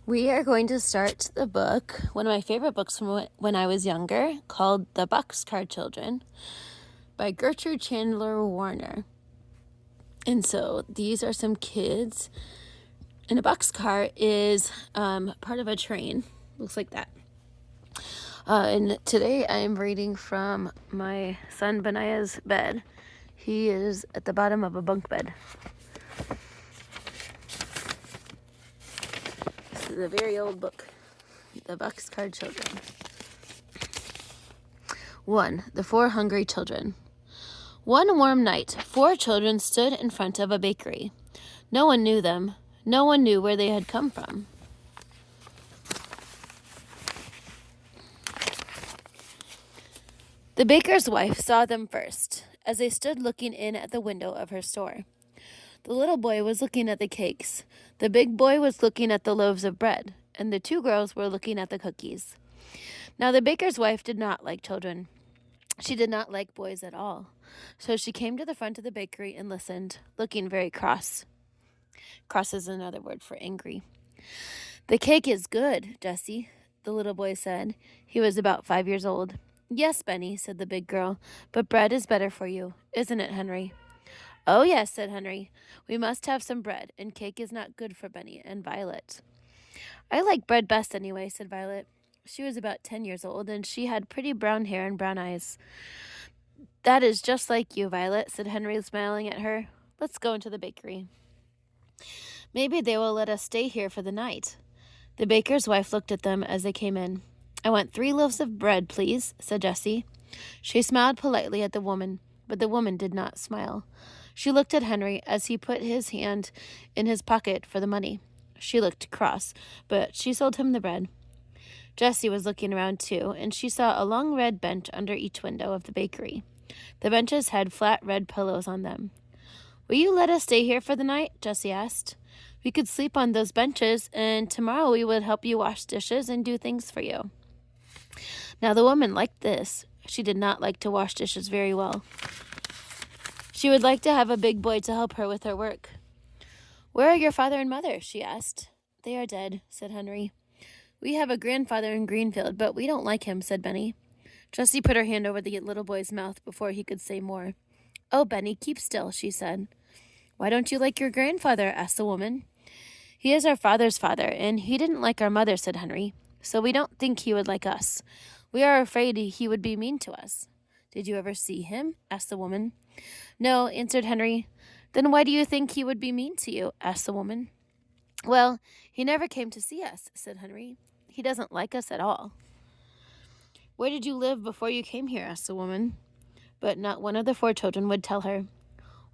We are going to start the book, one of my favorite books from when I was younger, called The Boxcar Children by Gertrude Chandler Warner. And so these are some kids, and a boxcar is part of a train. Looks like that. And today I am reading from my son Benaya's bed. He is at the bottom of a bunk bed. This is a very old book, The Boxcar Children. 1. The 4 Hungry Children. One warm night, 4 children stood in front of a bakery. No one knew them. No one knew where they had come from. The baker's wife saw them first, as they stood looking in at the window of her store. The little boy was looking at the cakes. The big boy was looking at the loaves of bread, and the 2 girls were looking at the cookies. Now the baker's wife did not like children. She did not like boys at all. So she came to the front of the bakery and listened, looking very cross. Cross is another word for angry. "The cake is good, Jessie," the little boy said. He was about 5 years old. "Yes, Benny," said the big girl, "but bread is better for you, isn't it, Henry?" "Oh, yes," said Henry. "We must have some bread, and cake is not good for Benny and Violet." "I like bread best anyway," said Violet. She was about 10 years old, and she had pretty brown hair and brown eyes. "That is just like you, Violet," said Henry, smiling at her. "Let's go into the bakery. Maybe they will let us stay here for the night." The baker's wife looked at them as they came in. "I want 3 loaves of bread, please," said Jessie. She smiled politely at the woman, but the woman did not smile. She looked at Henry as he put his hand in his pocket for the money. She looked cross, but she sold him the bread. Jessie was looking around too, and she saw a long red bench under each window of the bakery. The benches had flat red pillows on them. "Will you let us stay here for the night?" Jessie asked. "We could sleep on those benches, and tomorrow we would help you wash dishes and do things for you." Now the woman liked this. She did not like to wash dishes very well. She would like to have a big boy to help her with her work. "Where are your father and mother?" she asked. "They are dead," said Henry. "We have a grandfather in Greenfield, but we don't like him," said Benny. Jessie put her hand over the little boy's mouth before he could say more. "Oh, Benny, keep still," she said. "Why don't you like your grandfather?" asked the woman. "He is our father's father, and he didn't like our mother," said Henry. "So we don't think he would like us. We are afraid he would be mean to us." "Did you ever see him?" asked the woman. "No," answered Henry. "Then why do you think he would be mean to you?" asked the woman. "Well, he never came to see us," said Henry. "He doesn't like us at all." "Where did you live before you came here?" asked the woman. But not one of the 4 children would tell her.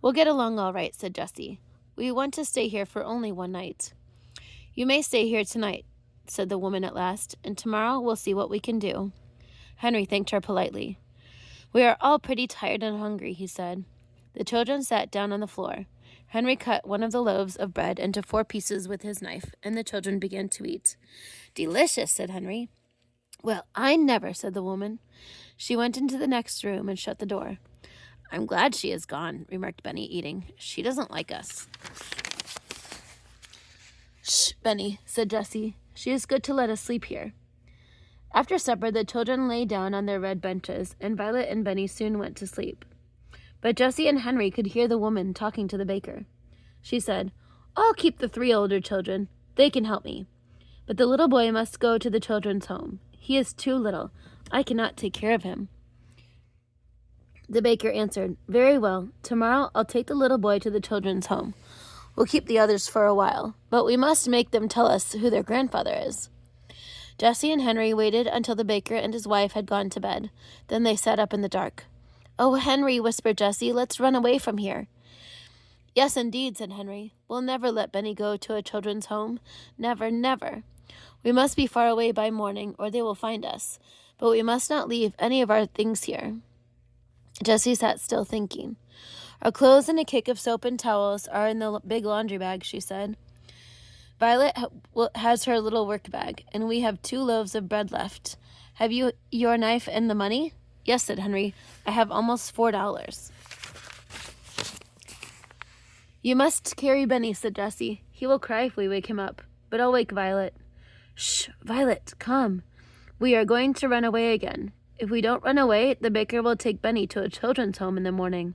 "We'll get along all right," said Jessie. "We want to stay here for only one night." "You may stay here tonight," said the woman at last, "and tomorrow we'll see what we can do." Henry thanked her politely. "We are all pretty tired and hungry," he said. The children sat down on the floor. Henry cut one of the loaves of bread into 4 pieces with his knife, and the children began to eat. "Delicious," said Henry. "Well, I never," said the woman. She went into the next room and shut the door. "I'm glad she is gone," remarked Benny, eating. "She doesn't like us." "Shh, Benny," said Jessie. "She is good to let us sleep here." After supper, the children lay down on their red benches, and Violet and Benny soon went to sleep. But Jessie and Henry could hear the woman talking to the baker. She said, "I'll keep the 3 older children. They can help me. But the little boy must go to the children's home. He is too little. I cannot take care of him." The baker answered, "Very well. Tomorrow I'll take the little boy to the children's home. We'll keep the others for a while, but we must make them tell us who their grandfather is." Jessie and Henry waited until the baker and his wife had gone to bed. Then they sat up in the dark. "Oh, Henry," whispered Jessie, "let's run away from here." "Yes, indeed," said Henry. "We'll never let Benny go to a children's home. Never, never. We must be far away by morning, or they will find us. But we must not leave any of our things here." Jessie sat still thinking. "Our clothes and a cake of soap and towels are in the big laundry bag," she said. "Violet has her little work bag, and we have 2 loaves of bread left. Have you your knife and the money?" "Yes," said Henry. "I have almost $4. "You must carry Benny," said Jessie. "He will cry if we wake him up, but I'll wake Violet." Shh, Violet, come. We are going to run away again. If we don't run away, the baker will take Benny to a children's home in the morning.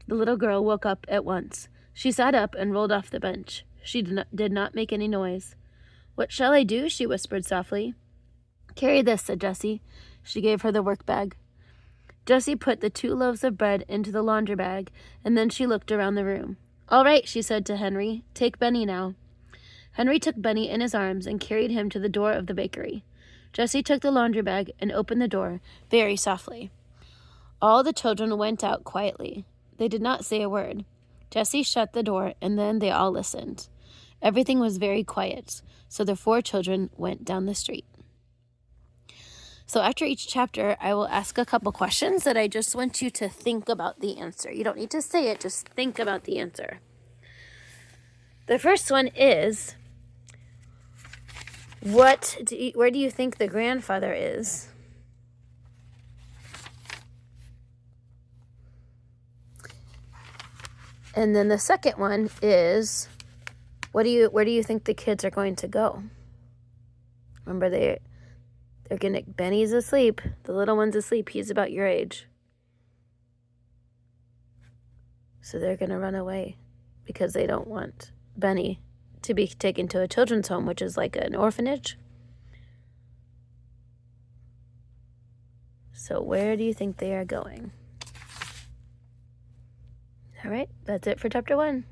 The little girl woke up at once. She sat up and rolled off the bench. She did not make any noise. What shall I do? She whispered softly. Carry this, said Jessie. She gave her the work bag. Jessie put the 2 loaves of bread into the laundry bag, and then she looked around the room. All right, she said to Henry. Take Benny now. Henry took Benny in his arms and carried him to the door of the bakery. Jessie took the laundry bag and opened the door very softly. All the children went out quietly. They did not say a word. Jessie shut the door, and then they all listened. Everything was very quiet, so the 4 children went down the street. So after each chapter, I will ask a couple questions that I just want you to think about the answer. You don't need to say it, just think about the answer. The first one is, where do you think the grandfather is? And then the second one is, where do you think the kids are going to go? Remember, they're gonna, Benny's asleep. The little one's asleep. He's about your age. So they're gonna run away because they don't want Benny to be taken to a children's home, which is like an orphanage. So where do you think they are going? All right, that's it for chapter 1.